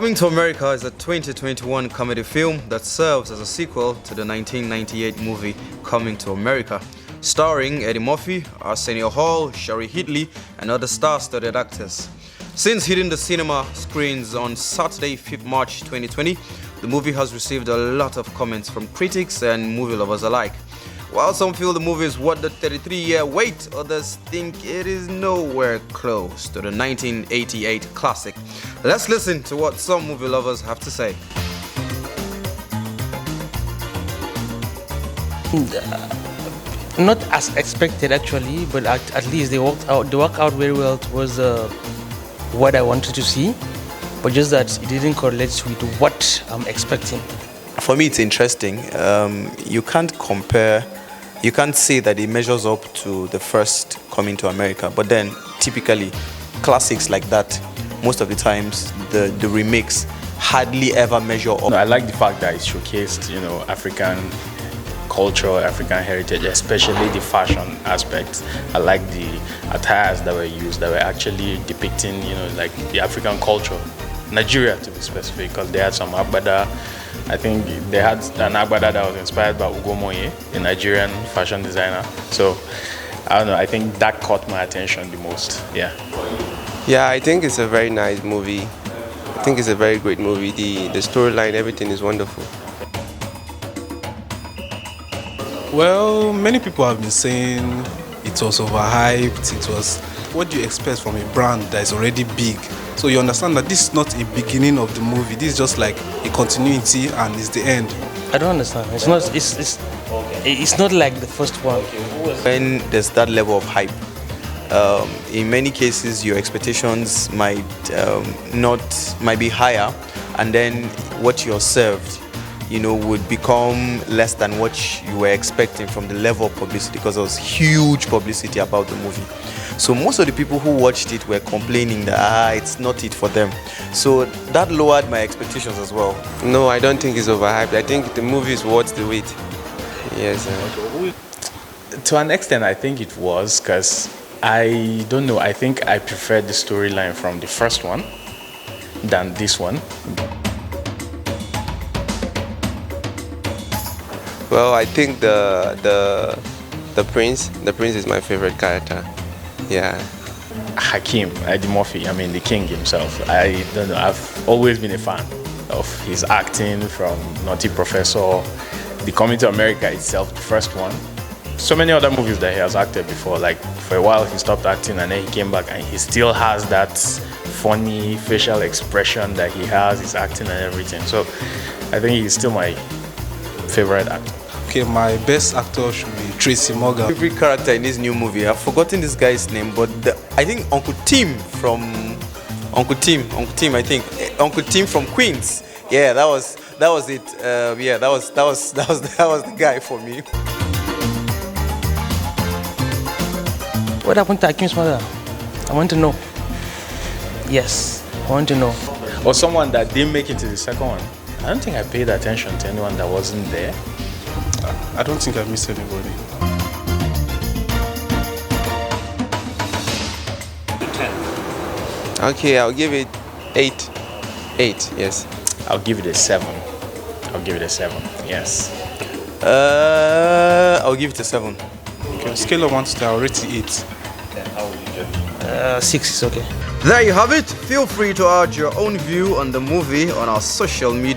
Coming to America is a 2021 comedy film that serves as a sequel to the 1998 movie Coming to America, starring Eddie Murphy, Arsenio Hall, Shari Heatley, and other star-studded actors. Since hitting the cinema screens on Saturday, 5th March 2020, the movie has received a lot of comments from critics and movie lovers alike. While some feel the movie is worth the 33-year wait, others think it is nowhere close to the 1988 classic. Let's listen to what some movie lovers have to say. Not as expected actually, but at least they worked out very well towards what I wanted to see, but just that it didn't correlate with what I'm expecting. For me, it's interesting. You can't say that it measures up to the first Coming to America, but then typically classics like that, most of the times the remakes hardly ever measure up. I like the fact that it showcased, African culture, African heritage, especially the fashion aspects. I like the attires that were used that were actually depicting, like the African culture. Nigeria, to be specific, because they had some agbada. I think they had an agbada that was inspired by Ugo Moye, the Nigerian fashion designer. So, I don't know, I think that caught my attention the most, yeah. Yeah, I think it's a very nice movie. I think it's a very great movie. The storyline, everything is wonderful. Well, many people have been saying it was overhyped. What do you expect from a brand that is already big? So you understand that this is not a beginning of the movie. This is just like a continuity and it's the end. I don't understand. It's not like the first one. When there's that level of hype, in many cases your expectations might be higher, and then what you're served would become less than what you were expecting from the level of publicity, because there was huge publicity about the movie. So most of the people who watched it were complaining that it's not it for them. So that lowered my expectations as well. No, I don't think it's overhyped. I think the movie is worth the wait. Yes. To an extent, I think it was, because I don't know, I think I preferred the storyline from the first one than this one. Well, I think the prince is my favorite character. Yeah. Hakeem, Eddie Murphy, the king himself. I don't know, I've always been a fan of his acting, from Naughty Professor, the Coming to America itself, the first one. So many other movies that he has acted before, like for a while he stopped acting and then he came back and he still has that funny facial expression that he has, his acting and everything. So I think he's still my favorite actor. Okay, my best actor should be Tracy Morgan. Favorite character in this new movie, I've forgotten this guy's name, but I think Uncle Tim from Queens. Yeah, that was it. That was the guy for me. What happened to Hakim's mother? I want to know. Yes, I want to know. Or someone that didn't make it to the second one. I don't think I paid attention to anyone that wasn't there. I don't think I missed anybody. 10. Okay, I'll give it 8. 8, yes. I'll give it a 7. Yes. I'll give it a 7. Okay, scale of 1 to 10, I'll rate it 8. Then how would you judge? 6 is okay. There you have it. Feel free to add your own view on the movie on our social media